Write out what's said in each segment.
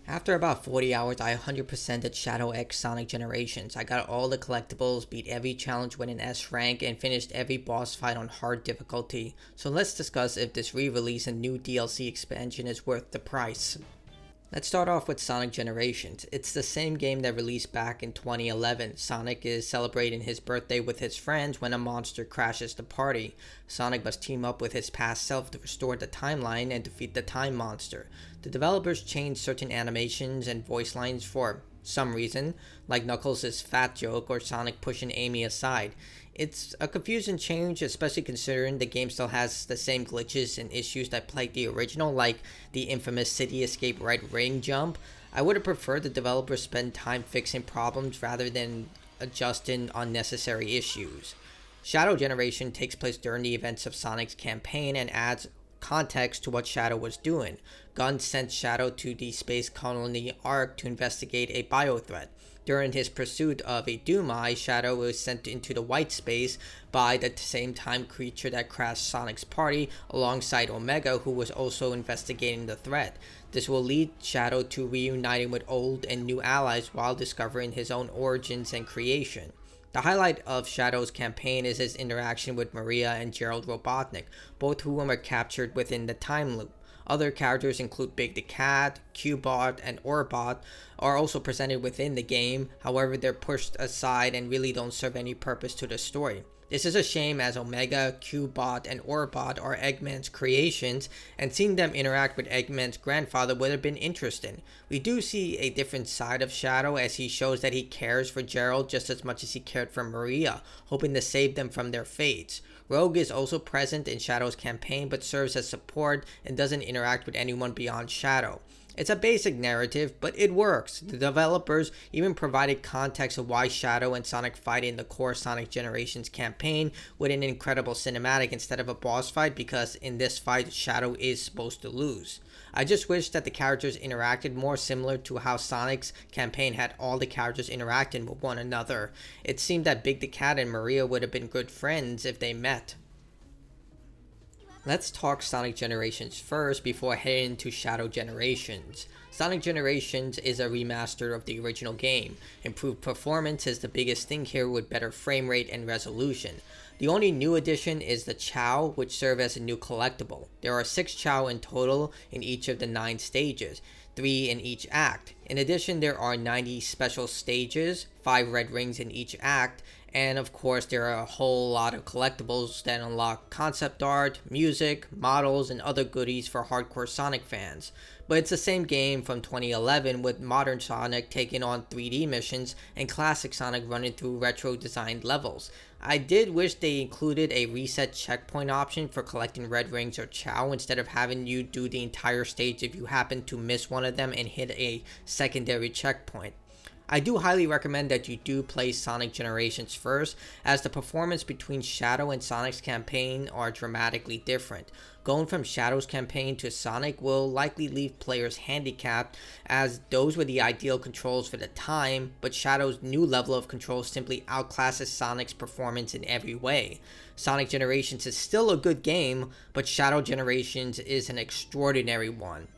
After about 40 hours, I 100%ed Shadow X Sonic Generations. I got all the collectibles, beat every challenge with an S rank, and finished every boss fight on hard difficulty. So let's discuss if this re-release and new DLC expansion is worth the price. Let's start off with Sonic Generations. It's the same game that released back in 2011. Sonic is celebrating his birthday with his friends when a monster crashes the party. Sonic must team up with his past self to restore the timeline and defeat the time monster. The developers changed certain animations and voice lines for some reason, like Knuckles' fat joke or Sonic pushing Amy aside. It's a confusing change, especially considering the game still has the same glitches and issues that plagued the original, like the infamous city escape right ring jump. I would have preferred the developers spend time fixing problems rather than adjusting unnecessary issues. Shadow Generation takes place during the events of Sonic's campaign and adds context to what Shadow was doing. Gunn sent Shadow to the Space Colony ARK to investigate a biothreat. During his pursuit of a Doom Eye, Shadow was sent into the white space by the same time creature that crashed Sonic's party alongside Omega, who was also investigating the threat. This will lead Shadow to reuniting with old and new allies while discovering his own origins and creation. The highlight of Shadow's campaign is his interaction with Maria and Gerald Robotnik, both whom are captured within the time loop. Other characters include Big the Cat, Cubot, and Orbot are also presented within the game, however they're pushed aside and really don't serve any purpose to the story. This is a shame as Omega, Cubot, and Orbot are Eggman's creations, and seeing them interact with Eggman's grandfather would have been interesting. We do see a different side of Shadow as he shows that he cares for Gerald just as much as he cared for Maria, hoping to save them from their fates. Rogue is also present in Shadow's campaign but serves as support and doesn't interact with anyone beyond Shadow. It's a basic narrative, but it works. The developers even provided context of why Shadow and Sonic fight in the core Sonic Generations campaign with an incredible cinematic instead of a boss fight, because in this fight Shadow is supposed to lose. I just wish that the characters interacted more similar to how Sonic's campaign had all the characters interacting with one another. It seemed that Big the Cat and Maria would have been good friends if they met. Let's talk Sonic Generations first before heading to Shadow Generations. Sonic Generations is a remaster of the original game. Improved performance is the biggest thing here, with better frame rate and resolution. The only new addition is the Chow, which serve as a new collectible. There are 6 Chow in total in each of the 9 stages, 3 in each act. In addition, there are 90 special stages, 5 red rings in each act, and of course there are a whole lot of collectibles that unlock concept art, music, models, and other goodies for hardcore Sonic fans. But it's the same game from 2011, with modern Sonic taking on 3D missions and classic Sonic running through retro designed levels. I did wish they included a reset checkpoint option for collecting red rings or Chow instead of having you do the entire stage if you happen to miss one of them and hit a secondary checkpoint. I do highly recommend that you do play Sonic Generations first, as the performance between Shadow and Sonic's campaign are dramatically different. Going from Shadow's campaign to Sonic will likely leave players handicapped, as those were the ideal controls for the time, but Shadow's new level of control simply outclasses Sonic's performance in every way. Sonic Generations is still a good game, but Shadow Generations is an extraordinary one.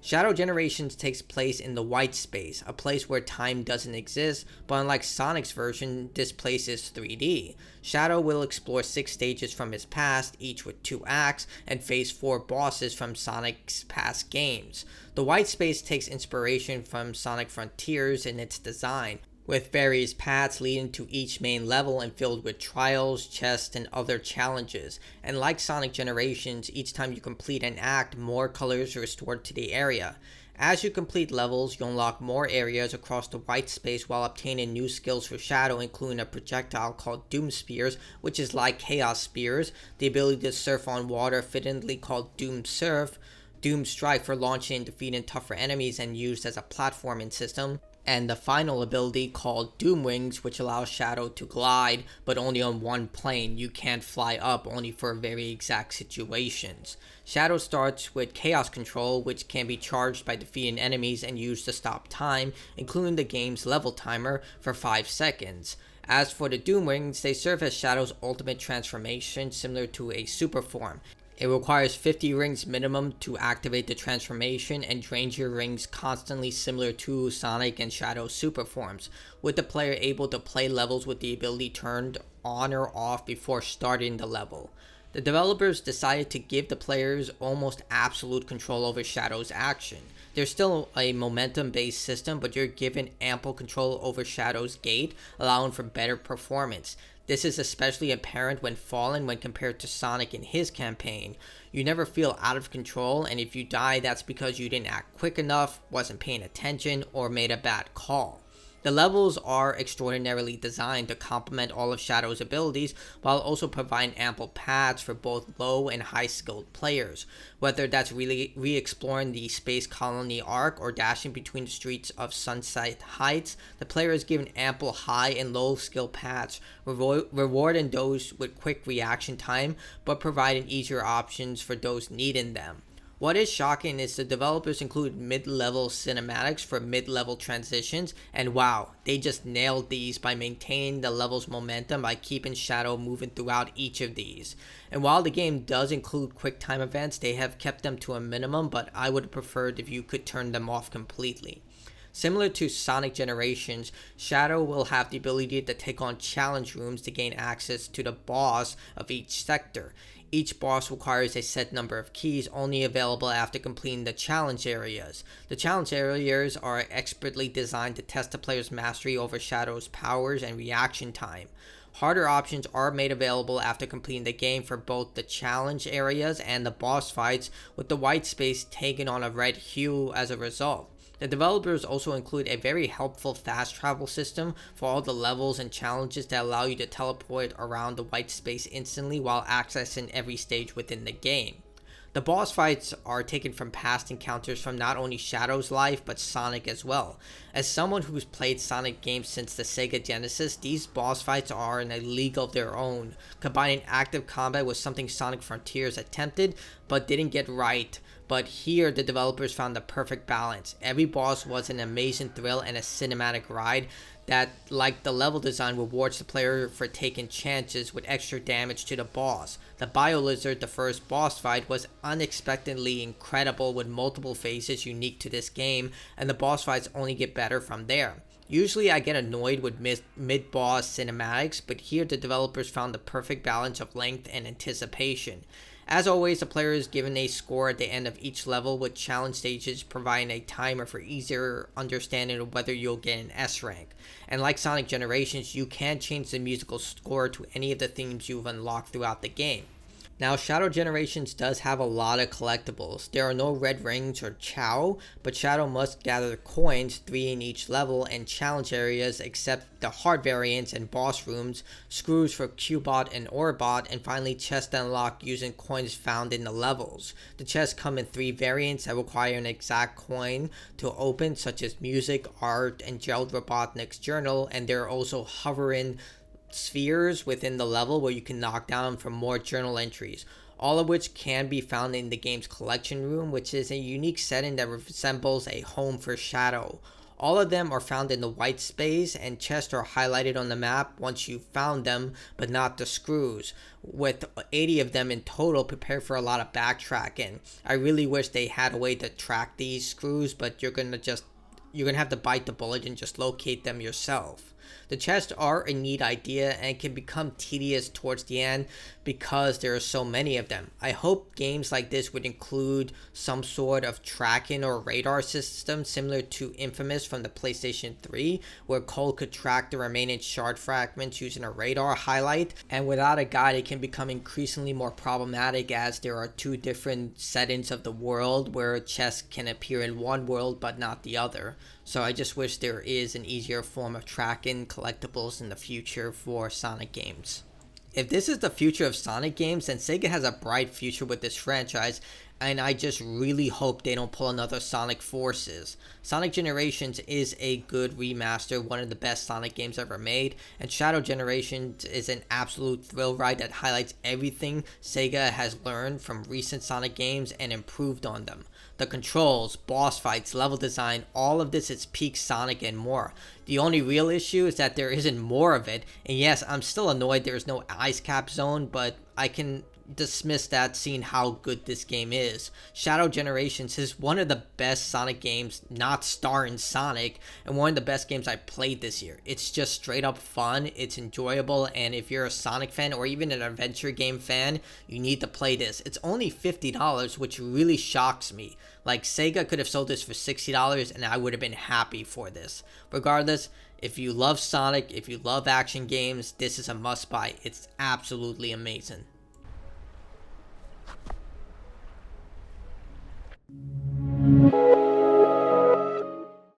Shadow Generations takes place in the white space, a place where time doesn't exist, but unlike Sonic's version, this place is 3D. Shadow will explore 6 stages from his past, each with 2 acts, and face 4 bosses from Sonic's past games. The white space takes inspiration from Sonic Frontiers in its design, with various paths leading to each main level and filled with trials, chests, and other challenges. And like Sonic Generations, each time you complete an act, more colors are restored to the area. As you complete levels, you unlock more areas across the white space while obtaining new skills for Shadow, including a projectile called Doom Spears, which is like Chaos Spears, the ability to surf on water fittingly called Doom Surf, Doom Strike for launching and defeating tougher enemies and used as a platforming system, and the final ability called Doom Wings, which allows Shadow to glide, but only on one plane. You can't fly up, only for very exact situations. Shadow starts with Chaos Control, which can be charged by defeating enemies and used to stop time, including the game's level timer, for 5 seconds. As for the Doom Wings, they serve as Shadow's ultimate transformation, similar to a super form. It requires 50 rings minimum to activate the transformation and drains your rings constantly, similar to Sonic and Shadow super forms, with the player able to play levels with the ability turned on or off before starting the level. The developers decided to give the players almost absolute control over Shadow's action. There's still a momentum based system, but you're given ample control over Shadow's gate, allowing for better performance. This is especially apparent when fallen when compared to Sonic in his campaign. You never feel out of control, and if you die, that's because you didn't act quick enough, wasn't paying attention, or made a bad call. The levels are extraordinarily designed to complement all of Shadow's abilities while also providing ample paths for both low and high skilled players. Whether that's really re-exploring the Space Colony ARK or dashing between the streets of Sunset Heights, the player is given ample high and low skill paths, rewarding those with quick reaction time, but providing easier options for those needing them. What is shocking is the developers include mid-level cinematics for mid-level transitions, and wow, they just nailed these by maintaining the level's momentum by keeping Shadow moving throughout each of these. And while the game does include quick time events, they have kept them to a minimum, but I would have preferred if you could turn them off completely. Similar to Sonic Generations, Shadow will have the ability to take on challenge rooms to gain access to the boss of each sector. Each boss requires a set number of keys only available after completing the challenge areas. The challenge areas are expertly designed to test the player's mastery over Shadow's powers and reaction time. Harder options are made available after completing the game for both the challenge areas and the boss fights, with the white space taking on a red hue as a result. The developers also include a very helpful fast travel system for all the levels and challenges that allow you to teleport around the white space instantly while accessing every stage within the game. The boss fights are taken from past encounters from not only Shadow's life, but Sonic as well. As someone who's played Sonic games since the Sega Genesis, these boss fights are in a league of their own, combining active combat with something Sonic Frontiers attempted, but didn't get right. But here, the developers found the perfect balance. Every boss was an amazing thrill and a cinematic ride that, like the level design, rewards the player for taking chances with extra damage to the boss. The Bio-Lizard, the first boss fight, was unexpectedly incredible with multiple phases unique to this game, and the boss fights only get better from there. Usually I get annoyed with mid-boss cinematics, but here the developers found the perfect balance of length and anticipation. As always, the player is given a score at the end of each level, with challenge stages providing a timer for easier understanding of whether you'll get an S rank. And like Sonic Generations, you can change the musical score to any of the themes you've unlocked throughout the game. Now, Shadow Generations does have a lot of collectibles. There are no red rings or chow, but Shadow must gather coins, 3 in each level, and challenge areas except the hard variants and boss rooms, screws for Cubot and Orbot, and finally chests unlocked using coins found in the levels. The chests come in 3 variants that require an exact coin to open, such as music, art, and Gerald Robotnik's journal, and there are also hovering spheres within the level where you can knock down for more journal entries, all of which can be found in the game's collection room, which is a unique setting that resembles a home for Shadow. All of them are found in the white space, and chests are highlighted on the map once you've found them, but not the screws. With 80 of them in total, prepare for a lot of backtracking. I really wish they had a way to track these screws, but you're gonna have to bite the bullet and just locate them yourself. The chests are a neat idea and can become tedious towards the end because there are so many of them. I hope games like this would include some sort of tracking or radar system similar to Infamous from the PlayStation 3, where Cole could track the remaining shard fragments using a radar highlight, and without a guide it can become increasingly more problematic as there are 2 different settings of the world where chests can appear in one world but not the other. So I just wish there is an easier form of tracking collectibles in the future for Sonic games. If this is the future of Sonic games, then Sega has a bright future with this franchise, and I just really hope they don't pull another Sonic Forces. Sonic Generations is a good remaster, one of the best Sonic games ever made, and Shadow Generations is an absolute thrill ride that highlights everything Sega has learned from recent Sonic games and improved on them. The controls, boss fights, level design, all of this is peak Sonic and more. The only real issue is that there isn't more of it, and yes, I'm still annoyed there is no ice cap zone, but I can dismiss that, seeing how good this game is. Shadow Generations is one of the best Sonic games, not starring Sonic, and one of the best games I played this year. It's just straight up fun, it's enjoyable, and if you're a Sonic fan or even an adventure game fan, you need to play this. It's only $50, which really shocks me. Like, Sega could have sold this for $60 and I would have been happy for this. Regardless, if you love Sonic, if you love action games, this is a must buy. It's absolutely amazing.